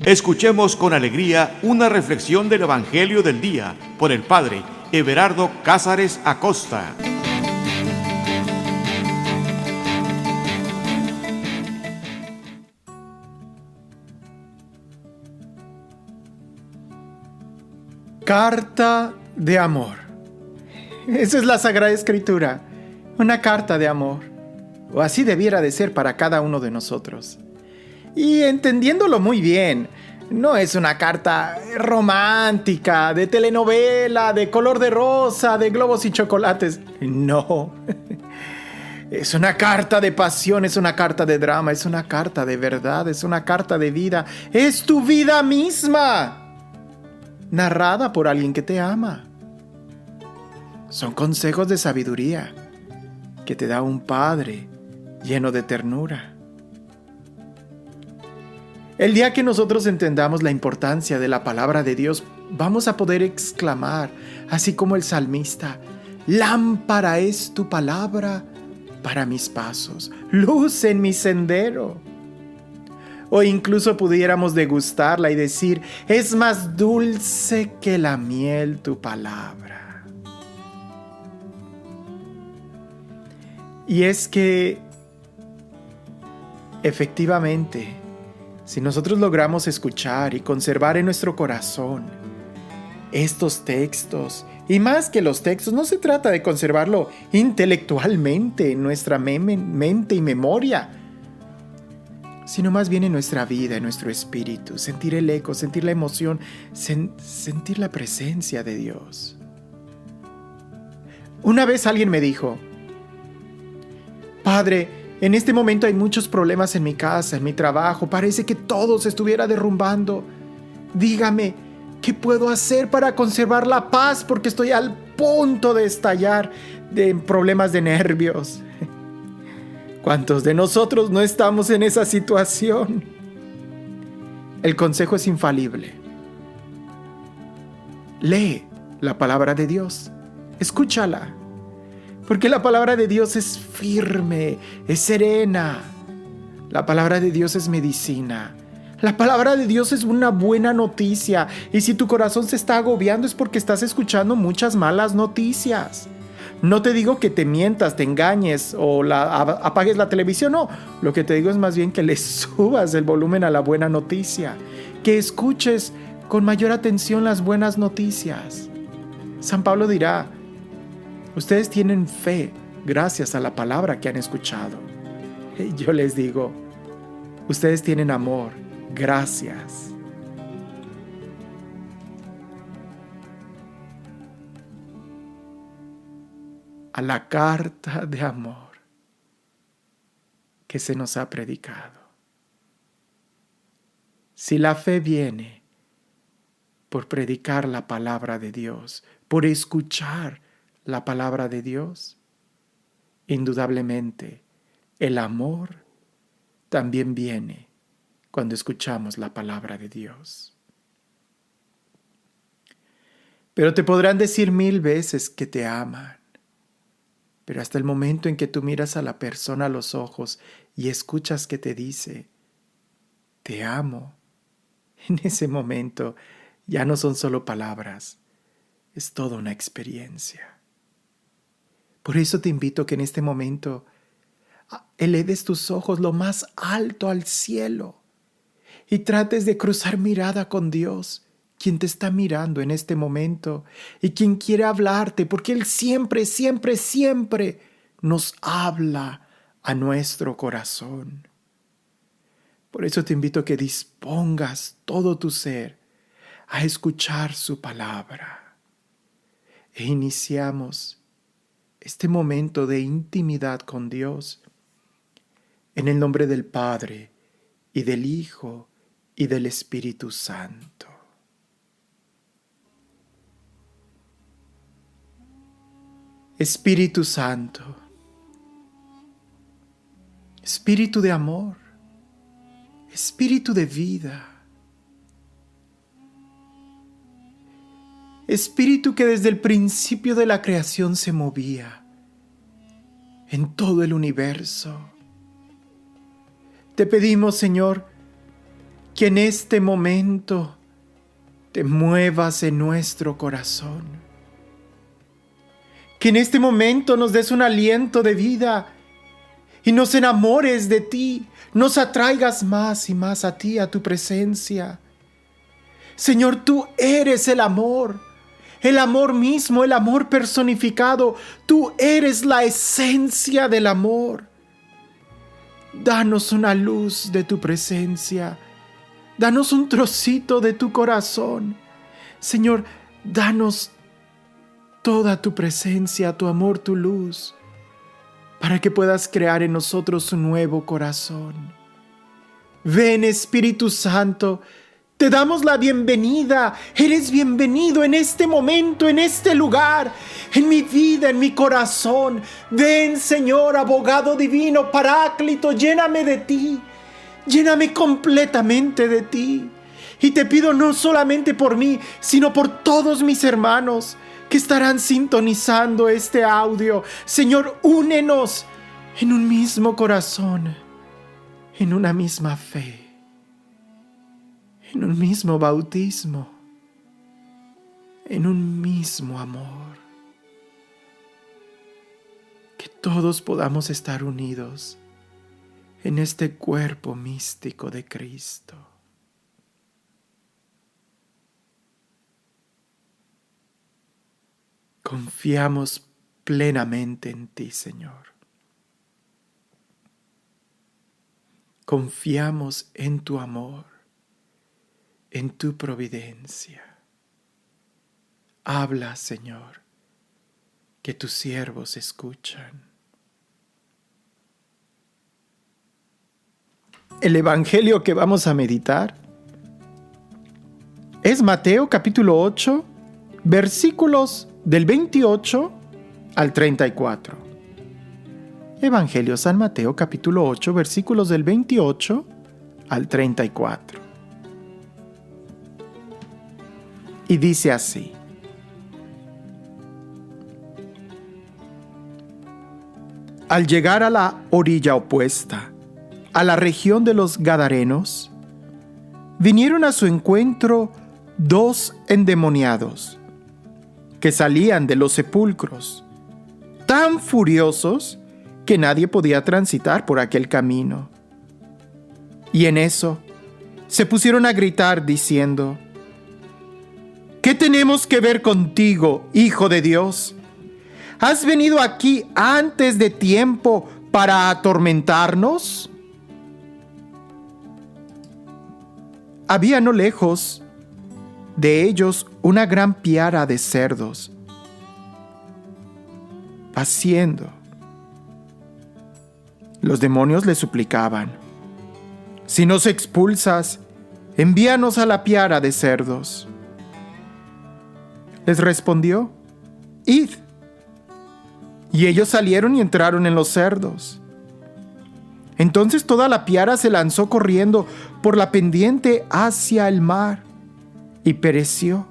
Escuchemos con alegría una reflexión del Evangelio del día por el Padre Everardo Cázares Acosta. Carta de amor. Esa es la Sagrada Escritura, una carta de amor. O así debiera de ser para cada uno de nosotros. Y entendiéndolo muy bien, no es una carta romántica, de telenovela, de color de rosa, de globos y chocolates. No. Es una carta de pasión, es una carta de drama, es una carta de verdad, es una carta de vida. Es tu vida misma, narrada por alguien que te ama. Son consejos de sabiduría que te da un padre lleno de ternura. El día que nosotros entendamos la importancia de la palabra de Dios, vamos a poder exclamar, así como el salmista: lámpara es tu palabra para mis pasos, luz en mi sendero. O incluso pudiéramos degustarla y decir: es más dulce que la miel tu palabra. Y es que, efectivamente, si nosotros logramos escuchar y conservar en nuestro corazón estos textos, y más que los textos, no se trata de conservarlo intelectualmente en nuestra mente y memoria, sino más bien en nuestra vida, en nuestro espíritu, sentir el eco, sentir la emoción, sentir la presencia de Dios. Una vez alguien me dijo: Padre, en este momento hay muchos problemas en mi casa, en mi trabajo. Parece que todo se estuviera derrumbando. Dígame, ¿qué puedo hacer para conservar la paz? Porque estoy al punto de estallar de problemas de nervios. ¿Cuántos de nosotros no estamos en esa situación? El consejo es infalible. Lee la palabra de Dios. Escúchala. Porque la palabra de Dios es firme, es serena. La palabra de Dios es medicina. La palabra de Dios es una buena noticia. Y si tu corazón se está agobiando es porque estás escuchando muchas malas noticias. No te digo que te mientas, te engañes o apagues la televisión. No, lo que te digo es más bien que le subas el volumen a la buena noticia. Que escuches con mayor atención las buenas noticias. San Pablo dirá: ustedes tienen fe gracias a la palabra que han escuchado. Y yo les digo: ustedes tienen amor gracias a la carta de amor que se nos ha predicado. Si la fe viene por predicar la palabra de Dios, por escuchar la palabra de Dios, indudablemente el amor también viene cuando escuchamos la palabra de Dios. Pero te podrán decir 1000 veces que te aman, pero hasta el momento en que tú miras a la persona a los ojos y escuchas que te dice: te amo, en ese momento ya no son solo palabras, es toda una experiencia. Por eso te invito a que en este momento eleves tus ojos lo más alto al cielo y trates de cruzar mirada con Dios, quien te está mirando en este momento y quien quiere hablarte, porque Él siempre, siempre, siempre nos habla a nuestro corazón. Por eso te invito a que dispongas todo tu ser a escuchar su palabra. E iniciamos este momento de intimidad con Dios en el nombre del Padre y del Hijo y del Espíritu Santo. Espíritu Santo, Espíritu de amor, Espíritu de vida, Espíritu que desde el principio de la creación se movía en todo el universo. Te pedimos, Señor, que en este momento te muevas en nuestro corazón. Que en este momento nos des un aliento de vida y nos enamores de ti, nos atraigas más y más a ti, a tu presencia. Señor, tú eres el amor mismo, el amor personificado. Tú eres la esencia del amor. Danos una luz de tu presencia. Danos un trocito de tu corazón. Señor, danos toda tu presencia, tu amor, tu luz, para que puedas crear en nosotros un nuevo corazón. Ven, Espíritu Santo, te damos la bienvenida. Eres bienvenido en este momento, en este lugar, en mi vida, en mi corazón. Ven, Señor, abogado divino, Paráclito, lléname de ti. Lléname completamente de ti. Y te pido no solamente por mí, sino por todos mis hermanos que estarán sintonizando este audio. Señor, únenos en un mismo corazón, en una misma fe, en un mismo bautismo, en un mismo amor. Que todos podamos estar unidos en este cuerpo místico de Cristo. Confiamos plenamente en ti, Señor. Confiamos en tu amor, en tu providencia. Habla, Señor, que tus siervos escuchan. El evangelio que vamos a meditar es Mateo capítulo 8, versículos del 28 al 34. Evangelio San Mateo capítulo 8, versículos del 28 al 34. Y dice así: Al llegar a la orilla opuesta, a la región de los Gadarenos, vinieron a su encuentro 2 endemoniados que salían de los sepulcros, tan furiosos que nadie podía transitar por aquel camino. Y en eso se pusieron a gritar diciendo: ¿Qué tenemos que ver contigo, Hijo de Dios? ¿Has venido aquí antes de tiempo para atormentarnos? Había no lejos de ellos una gran piara de cerdos paciendo. Los demonios le suplicaban: si nos expulsas, envíanos a la piara de cerdos. Les respondió: id. Y ellos salieron y entraron en los cerdos. Entonces toda la piara se lanzó corriendo por la pendiente hacia el mar y pereció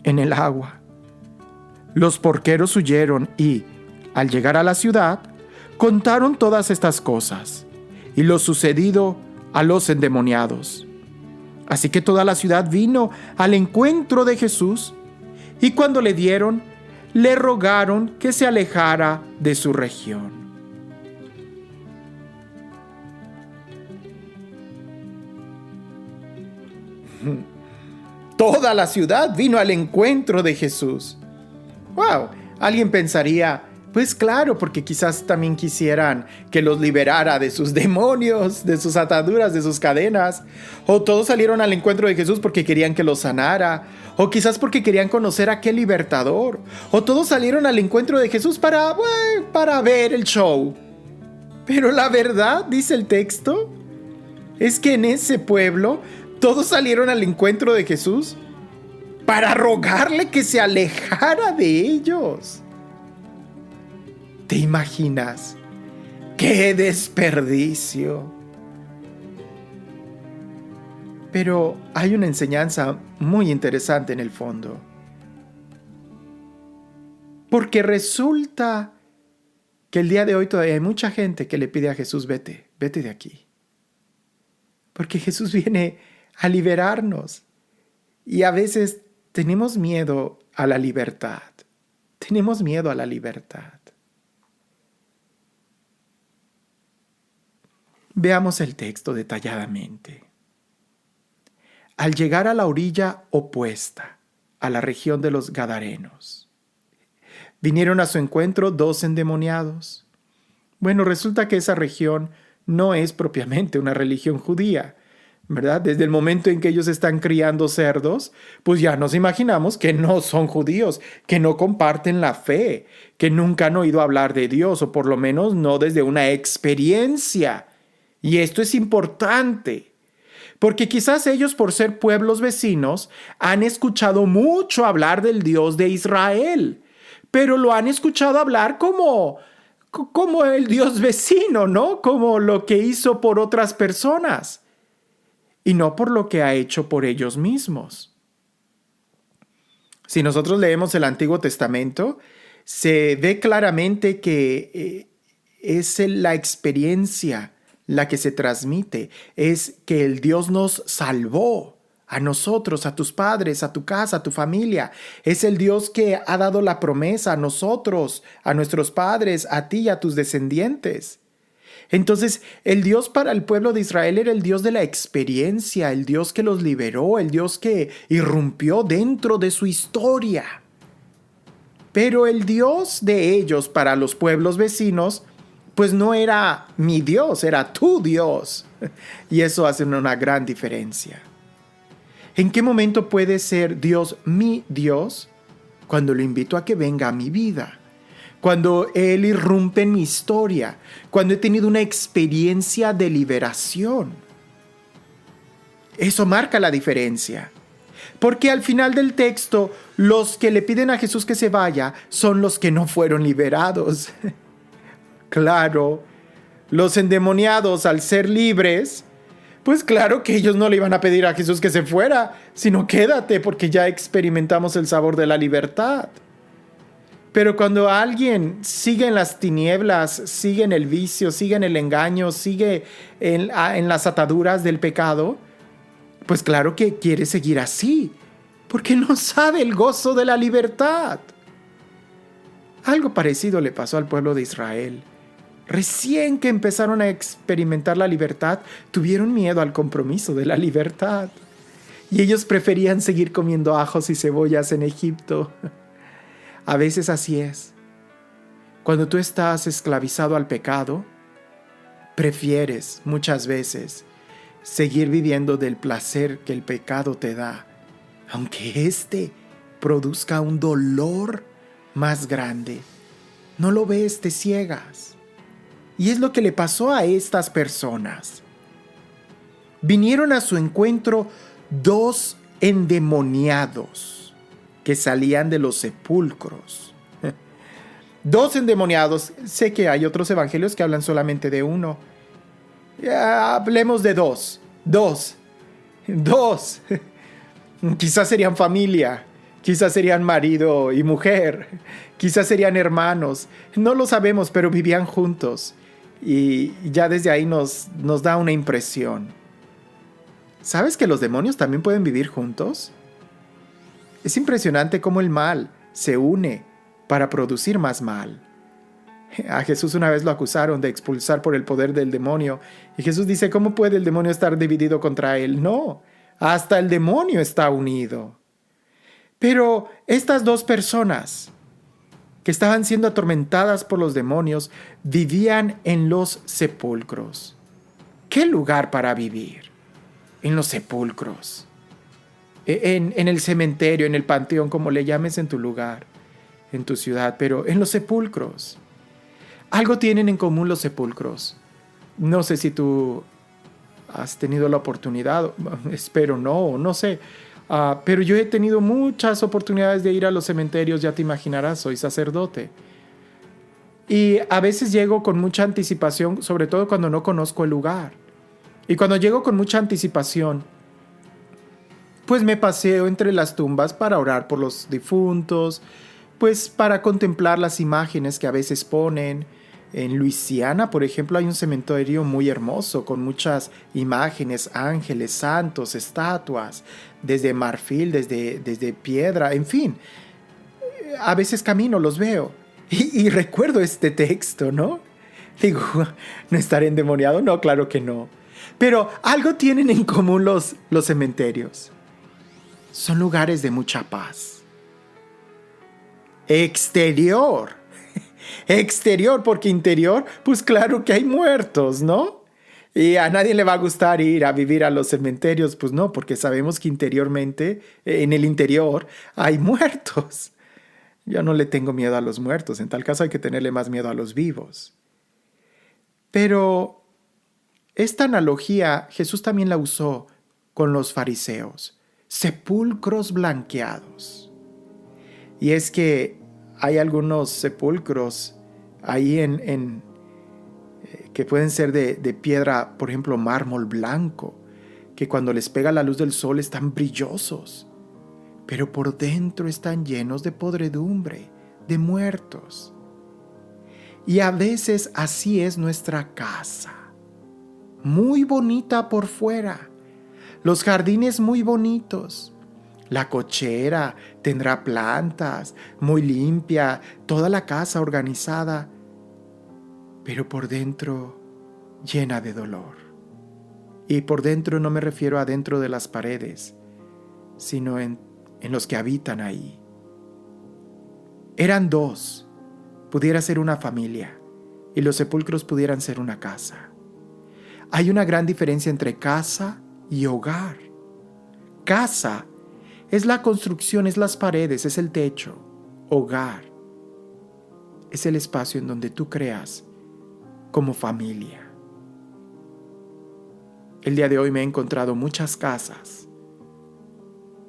en el agua. Los porqueros huyeron y, al llegar a la ciudad, contaron todas estas cosas y lo sucedido a los endemoniados. Así que toda la ciudad vino al encuentro de Jesús, y cuando le dieron, le rogaron que se alejara de su región. Toda la ciudad vino al encuentro de Jesús. ¡Wow! Alguien pensaría: pues claro, porque quizás también quisieran que los liberara de sus demonios, de sus ataduras, de sus cadenas. O todos salieron al encuentro de Jesús porque querían que los sanara. O quizás porque querían conocer a aquel libertador. O todos salieron al encuentro de Jesús para ver el show. Pero la verdad, dice el texto, es que en ese pueblo todos salieron al encuentro de Jesús para rogarle que se alejara de ellos. ¿Te imaginas? ¡Qué desperdicio! Pero hay una enseñanza muy interesante en el fondo. Porque resulta que el día de hoy todavía hay mucha gente que le pide a Jesús: vete de aquí. porque Jesús viene a liberarnos. Y a veces tenemos miedo a la libertad. Tenemos miedo a la libertad. Veamos el texto detalladamente. Al llegar a la orilla opuesta, a la región de los Gadarenos, vinieron a su encuentro 2 endemoniados. Bueno, resulta que esa región no es propiamente una religión judía, ¿verdad? Desde el momento en que ellos están criando cerdos, pues ya nos imaginamos que no son judíos, que no comparten la fe, que nunca han oído hablar de Dios, o por lo menos no desde una experiencia. Y esto es importante, porque quizás ellos, por ser pueblos vecinos, han escuchado mucho hablar del Dios de Israel, pero lo han escuchado hablar como el Dios vecino, ¿no? Como lo que hizo por otras personas, y no por lo que ha hecho por ellos mismos. Si nosotros leemos el Antiguo Testamento, se ve claramente que es la experiencia la que se transmite, es que el Dios nos salvó a nosotros, a tus padres, a tu casa, a tu familia. Es el Dios que ha dado la promesa a nosotros, a nuestros padres, a ti y a tus descendientes. Entonces, el Dios para el pueblo de Israel era el Dios de la experiencia, el Dios que los liberó, el Dios que irrumpió dentro de su historia. Pero el Dios de ellos para los pueblos vecinos, pues no era mi Dios, era tu Dios. Y eso hace una gran diferencia. ¿En qué momento puede ser Dios mi Dios? Cuando lo invito a que venga a mi vida. Cuando Él irrumpe en mi historia. Cuando he tenido una experiencia de liberación. Eso marca la diferencia. Porque al final del texto, los que le piden a Jesús que se vaya son los que no fueron liberados. Claro, los endemoniados, al ser libres, pues claro que ellos no le iban a pedir a Jesús que se fuera, sino quédate porque ya experimentamos el sabor de la libertad. Pero cuando alguien sigue en las tinieblas, sigue en el vicio, sigue en el engaño, sigue en las ataduras del pecado, pues claro que quiere seguir así, porque no sabe el gozo de la libertad. Algo parecido le pasó al pueblo de Israel. Recién que empezaron a experimentar la libertad, tuvieron miedo al compromiso de la libertad. Y ellos preferían seguir comiendo ajos y cebollas en Egipto. A veces así es. Cuando tú estás esclavizado al pecado, prefieres muchas veces seguir viviendo del placer que el pecado te da, aunque éste produzca un dolor más grande. No lo ves, te ciegas. Y es lo que le pasó a estas personas. Vinieron a su encuentro 2 endemoniados que salían de los sepulcros. 2 endemoniados. Sé que hay otros evangelios que hablan solamente de 1. Hablemos de 2. 2. Quizás serían familia. Quizás serían marido y mujer. Quizás serían hermanos. No lo sabemos, pero vivían juntos. Y ya desde ahí nos da una impresión. ¿Sabes que los demonios también pueden vivir juntos? Es impresionante cómo el mal se une para producir más mal. A Jesús una vez lo acusaron de expulsar por el poder del demonio. Y Jesús dice, ¿cómo puede el demonio estar dividido contra él? No, hasta el demonio está unido. Pero estas 2 personas que estaban siendo atormentadas por los demonios, vivían en los sepulcros. ¿Qué lugar para vivir? En los sepulcros. En el cementerio, en el panteón, como le llames en tu lugar, en tu ciudad, pero en los sepulcros. Algo tienen en común los sepulcros. No sé si tú has tenido la oportunidad, espero no sé. Pero yo he tenido muchas oportunidades de ir a los cementerios, ya te imaginarás, soy sacerdote. Y a veces llego con mucha anticipación, sobre todo cuando no conozco el lugar. Y cuando llego con mucha anticipación, pues me paseo entre las tumbas para orar por los difuntos, pues para contemplar las imágenes que a veces ponen, En Luisiana, por ejemplo, hay un cementerio muy hermoso con muchas imágenes, ángeles, santos, estatuas, desde marfil, desde piedra, en fin. A veces camino, los veo y recuerdo este texto, ¿no? Digo, ¿no estaré endemoniado? No, claro que no. Pero algo tienen en común los cementerios. Son lugares de mucha paz. Exterior. Exterior, porque interior, pues claro que hay muertos, ¿no? Y a nadie le va a gustar ir a vivir a los cementerios, pues no, porque sabemos que interiormente, en el interior, hay muertos. Yo no le tengo miedo a los muertos, en tal caso hay que tenerle más miedo a los vivos. Pero esta analogía Jesús también la usó con los fariseos, sepulcros blanqueados. Y es que hay algunos sepulcros ahí que pueden ser de piedra, por ejemplo, mármol blanco, que cuando les pega la luz del sol están brillosos, pero por dentro están llenos de podredumbre, de muertos. Y a veces así es nuestra casa, muy bonita por fuera, los jardines muy bonitos, la cochera tendrá plantas, muy limpia, toda la casa organizada, pero por dentro llena de dolor. Y por dentro no me refiero a dentro de las paredes, sino en los que habitan ahí. Eran dos, pudiera ser una familia, y los sepulcros pudieran ser una casa. Hay una gran diferencia entre casa y hogar. Casa es la construcción, es las paredes, es el techo. Hogar es el espacio en donde tú creas como familia. El día de hoy me he encontrado muchas casas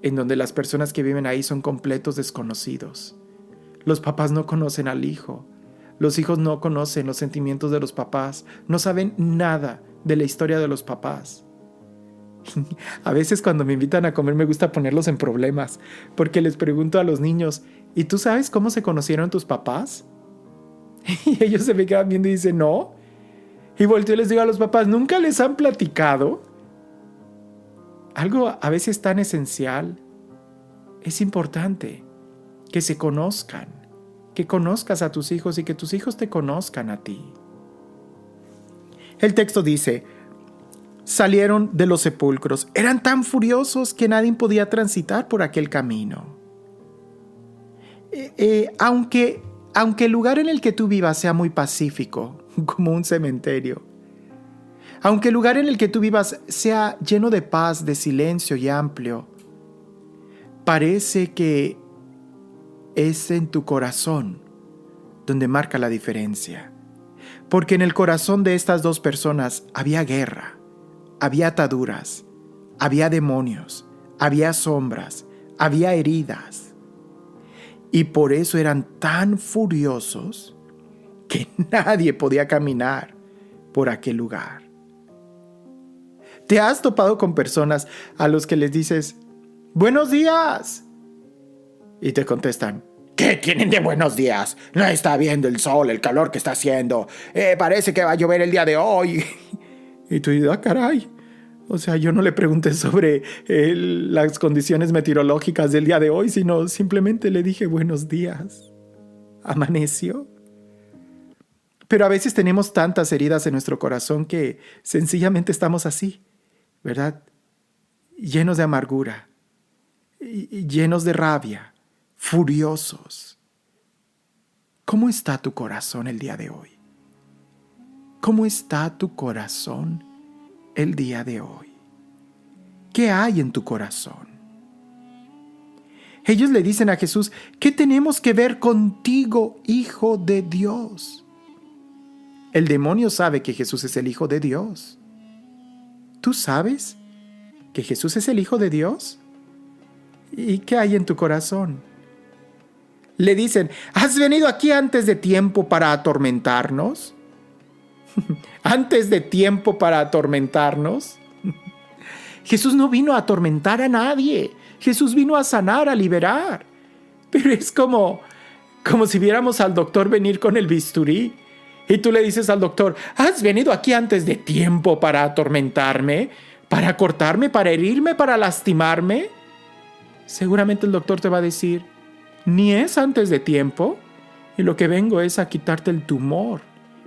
en donde las personas que viven ahí son completos desconocidos. Los papás no conocen al hijo. Los hijos no conocen los sentimientos de los papás. No saben nada de la historia de los papás. A veces cuando me invitan a comer me gusta ponerlos en problemas, porque les pregunto a los niños, ¿y tú sabes cómo se conocieron tus papás? Y ellos se me quedan viendo y dicen, no. Y volteo y les digo a los papás, ¿nunca les han platicado? Algo a veces tan esencial. Es importante que se conozcan, que conozcas a tus hijos y que tus hijos te conozcan a ti. El texto dice, salieron de los sepulcros. Eran tan furiosos que nadie podía transitar por aquel camino. Aunque el lugar en el que tú vivas sea muy pacífico, como un cementerio, aunque el lugar en el que tú vivas sea lleno de paz, de silencio y amplio, parece que es en tu corazón donde marca la diferencia. Porque en el corazón de estas dos personas había guerra, había ataduras, había demonios, había sombras, había heridas. Y por eso eran tan furiosos que nadie podía caminar por aquel lugar. ¿Te has topado con personas a los que les dices, buenos días? Y te contestan, ¿qué tienen de buenos días? No está viendo el sol, el calor que está haciendo. Parece que va a llover el día de hoy. Y tú dices, caray. O sea, yo no le pregunté sobre las condiciones meteorológicas del día de hoy, sino simplemente le dije buenos días. ¿Amaneció? Pero a veces tenemos tantas heridas en nuestro corazón que sencillamente estamos así, ¿verdad? Llenos de amargura, llenos de rabia, furiosos. ¿Cómo está tu corazón el día de hoy? ¿Cómo está tu corazón el día de hoy? ¿Qué hay en tu corazón? Ellos le dicen a Jesús, ¿qué tenemos que ver contigo, Hijo de Dios? El demonio sabe que Jesús es el Hijo de Dios. ¿Tú sabes que Jesús es el Hijo de Dios? ¿Y qué hay en tu corazón? Le dicen, ¿has venido aquí antes de tiempo para atormentarnos? ¿Antes de tiempo para atormentarnos? Jesús no vino a atormentar a nadie. Jesús vino a sanar, a liberar. Pero es como si viéramos al doctor venir con el bisturí Y tú le dices al doctor, ¿has venido aquí antes de tiempo para atormentarme, para cortarme, para herirme, para lastimarme? Seguramente el doctor te va a decir, ni es antes de tiempo, y lo que vengo es a quitarte el tumor.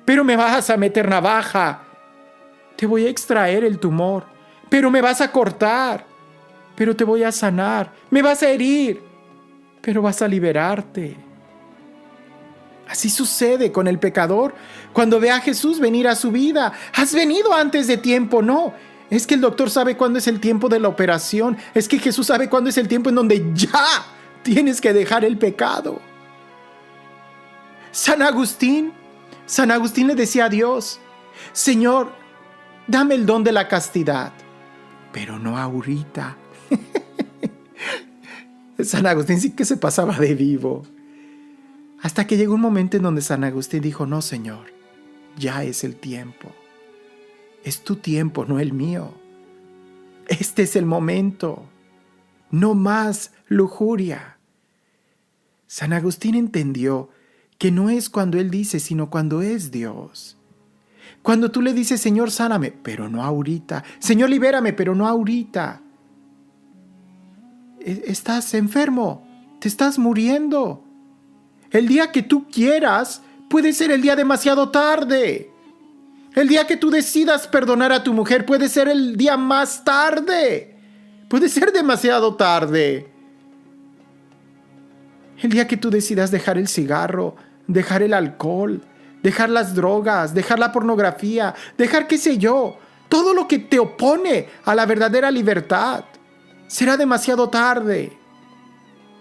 Pero me vas a meter navaja. Te voy a extraer el tumor, pero me vas a cortar, pero te voy a sanar. Me vas a herir, pero vas a liberarte. Así sucede con el pecador cuando ve a Jesús venir a su vida. ¿Has venido antes de tiempo? No. Es que el doctor sabe cuándo es el tiempo de la operación. Es que Jesús sabe cuándo es el tiempo en donde ya tienes que dejar el pecado. San Agustín le decía a Dios, Señor, dame el don de la castidad, pero no ahorita. San Agustín sí que se pasaba de vivo. Hasta que llegó un momento en donde San Agustín dijo, no, Señor, ya es el tiempo. Es tu tiempo, no el mío. Este es el momento. No más lujuria. San Agustín entendió que no es cuando Él dice, sino cuando es Dios. Cuando tú le dices, Señor, sáname, pero no ahorita. Señor, libérame, pero no ahorita. Estás enfermo, te estás muriendo. El día que tú quieras puede ser el día demasiado tarde. El día que tú decidas perdonar a tu mujer puede ser el día más tarde. Puede ser demasiado tarde. El día que tú decidas dejar el cigarro, dejar el alcohol, dejar las drogas, dejar la pornografía, dejar qué sé yo, todo lo que te opone a la verdadera libertad, será demasiado tarde.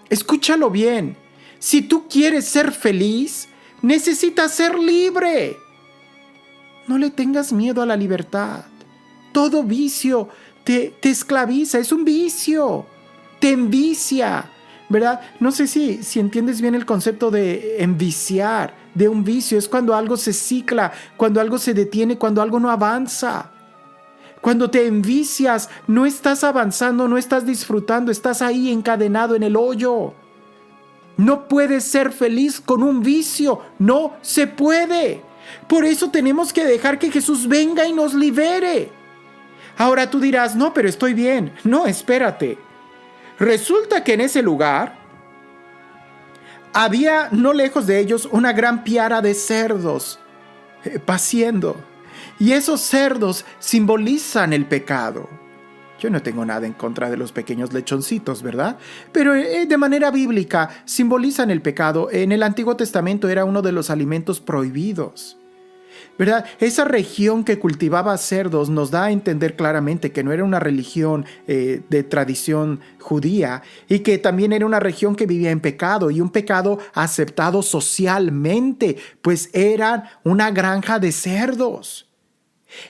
Escúchalo bien. Si tú quieres ser feliz, necesitas ser libre. No le tengas miedo a la libertad. Todo vicio te esclaviza, es un vicio, te envicia, ¿verdad? No sé si entiendes bien el concepto de enviciar, de un vicio. Es cuando algo se cicla, cuando algo se detiene, cuando algo no avanza. Cuando te envicias, no estás avanzando, no estás disfrutando, estás ahí encadenado en el hoyo. No puedes ser feliz con un vicio, no se puede. Por eso tenemos que dejar que Jesús venga y nos libere. Ahora tú dirás, no, pero estoy bien. No, espérate. Resulta que en ese lugar había, no lejos de ellos, una gran piara de cerdos paciendo. Y esos cerdos simbolizan el pecado. Yo no tengo nada en contra de los pequeños lechoncitos, ¿verdad? Pero de manera bíblica simbolizan el pecado. En el Antiguo Testamento era uno de los alimentos prohibidos, ¿verdad? Esa región que cultivaba cerdos nos da a entender claramente que no era una religión de tradición judía y que también era una región que vivía en pecado y un pecado aceptado socialmente, pues eran una granja de cerdos.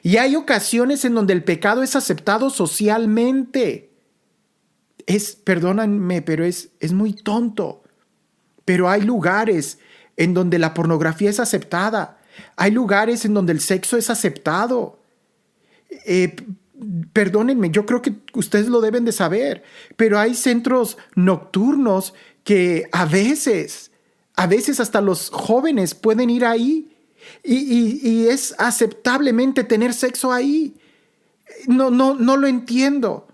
Y hay ocasiones en donde el pecado es aceptado socialmente. Perdónenme, pero es muy tonto. Pero hay lugares en donde la pornografía es aceptada. Hay lugares en donde el sexo es aceptado. Perdónenme, yo creo que ustedes lo deben de saber, pero hay centros nocturnos que a veces hasta los jóvenes pueden ir ahí. Y es aceptablemente tener sexo ahí. No lo entiendo.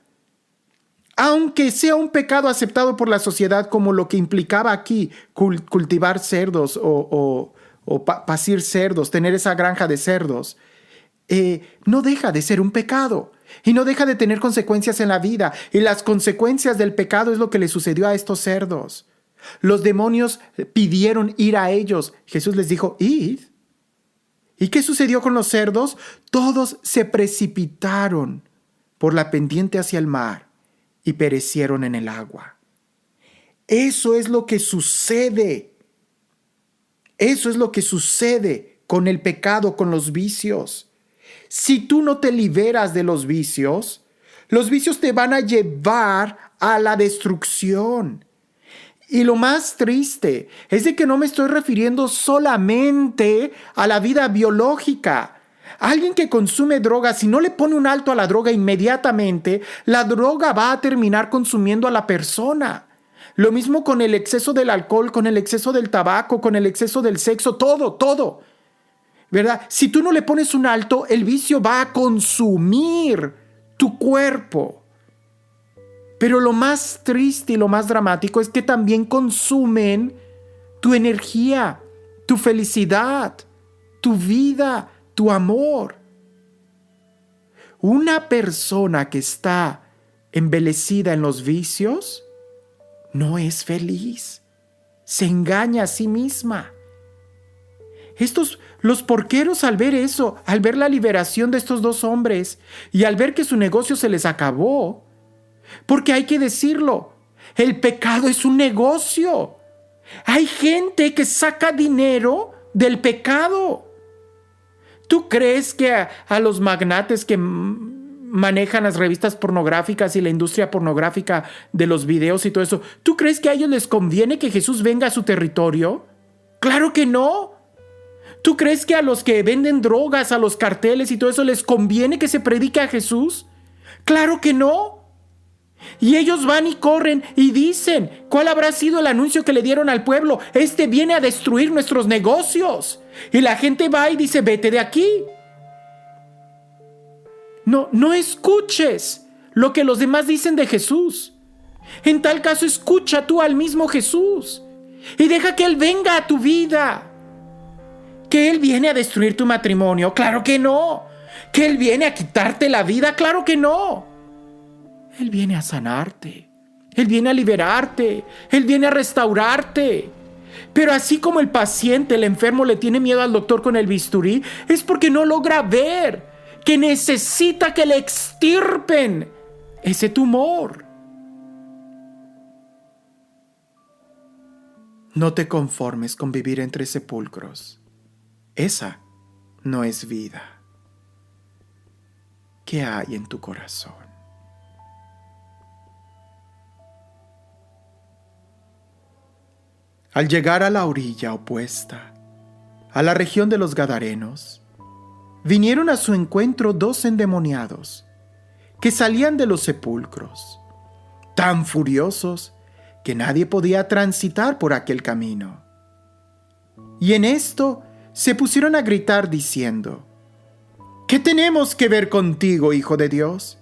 Aunque sea un pecado aceptado por la sociedad, como lo que implicaba aquí cultivar cerdos o pacir cerdos, tener esa granja de cerdos, no deja de ser un pecado y no deja de tener consecuencias en la vida. Y las consecuencias del pecado es lo que le sucedió a estos cerdos. Los demonios pidieron ir a ellos. Jesús les dijo, id. ¿Y qué sucedió con los cerdos? Todos se precipitaron por la pendiente hacia el mar y perecieron en el agua. Eso es lo que sucede. Eso es lo que sucede con el pecado, con los vicios. Si tú no te liberas de los vicios te van a llevar a la destrucción. Y lo más triste es de que no me estoy refiriendo solamente a la vida biológica. Alguien que consume droga, si no le pone un alto a la droga inmediatamente, la droga va a terminar consumiendo a la persona. Lo mismo con el exceso del alcohol, con el exceso del tabaco, con el exceso del sexo, todo. ¿verdad? Si tú no le pones un alto, el vicio va a consumir tu cuerpo. Pero lo más triste y lo más dramático es que también consumen tu energía, tu felicidad, tu vida, tu amor. Una persona que está embelecida en los vicios no es feliz. Se engaña a sí misma. Los porqueros, al ver eso, al ver la liberación de estos dos hombres y al ver que su negocio se les acabó, porque hay que decirlo, el pecado es un negocio. Hay gente que saca dinero del pecado. ¿Tú crees que a los magnates que manejan las revistas pornográficas y la industria pornográfica de los videos y todo eso, ¿tú crees que a ellos les conviene que Jesús venga a su territorio? ¡Claro que no! ¿Tú crees que a los que venden drogas, a los carteles y todo eso les conviene que se predique a Jesús? ¡Claro que no! Y ellos van y corren y dicen, ¿cuál habrá sido el anuncio que le dieron al pueblo? Este viene a destruir nuestros negocios. Y la gente va y dice, vete de aquí. No escuches lo que los demás dicen de Jesús. En tal caso, escucha tú al mismo Jesús y deja que Él venga a tu vida. ¿Que Él viene a destruir tu matrimonio? ¡Claro que no! ¿Que Él viene a quitarte la vida? ¡Claro que no! Él viene a sanarte. Él viene a liberarte. Él viene a restaurarte. Pero así como el paciente, el enfermo, le tiene miedo al doctor con el bisturí, es porque no logra ver que necesita que le extirpen ese tumor. No te conformes con vivir entre sepulcros. Esa no es vida. ¿Qué hay en tu corazón? Al llegar a la orilla opuesta, a la región de los Gadarenos, vinieron a su encuentro dos endemoniados que salían de los sepulcros, tan furiosos que nadie podía transitar por aquel camino. Y en esto se pusieron a gritar diciendo, ¿qué tenemos que ver contigo, Hijo de Dios?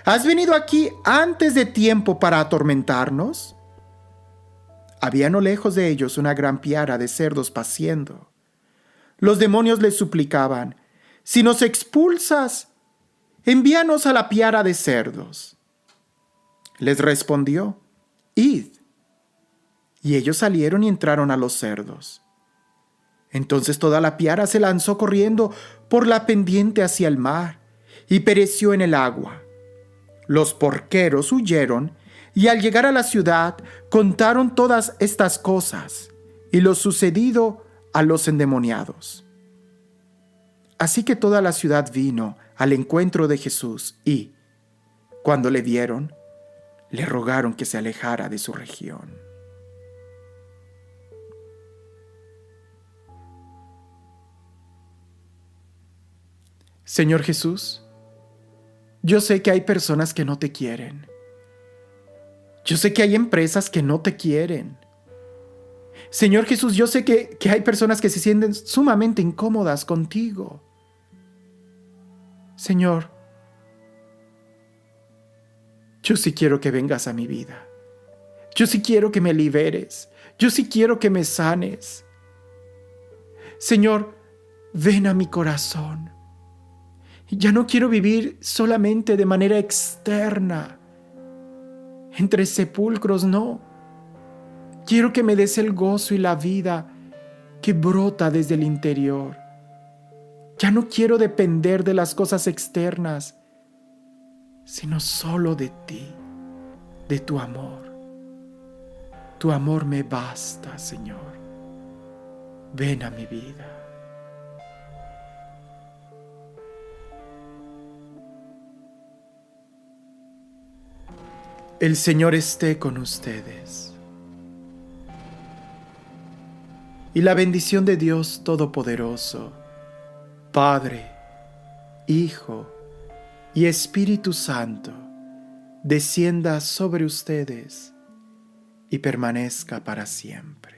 ¿Has venido aquí antes de tiempo para atormentarnos? Había no lejos de ellos una gran piara de cerdos paciendo. Los demonios les suplicaban, si nos expulsas, envíanos a la piara de cerdos. Les respondió, id. Y ellos salieron y entraron a los cerdos. Entonces toda la piara se lanzó corriendo por la pendiente hacia el mar y pereció en el agua. Los porqueros huyeron y al llegar a la ciudad contaron todas estas cosas y lo sucedido a los endemoniados. Así que toda la ciudad vino al encuentro de Jesús y, cuando le vieron, le rogaron que se alejara de su región. Señor Jesús, yo sé que hay personas que no te quieren. Yo sé que hay empresas que no te quieren. Señor Jesús, yo sé que hay personas que se sienten sumamente incómodas contigo. Señor, yo sí quiero que vengas a mi vida. Yo sí quiero que me liberes. Yo sí quiero que me sanes. Señor, ven a mi corazón. Ya no quiero vivir solamente de manera externa. Entre sepulcros, no. Quiero que me des el gozo y la vida que brota desde el interior. Ya no quiero depender de las cosas externas, sino solo de ti, de tu amor. Tu amor me basta, Señor. Ven a mi vida. El Señor esté con ustedes. Y la bendición de Dios Todopoderoso, Padre, Hijo y Espíritu Santo, descienda sobre ustedes y permanezca para siempre.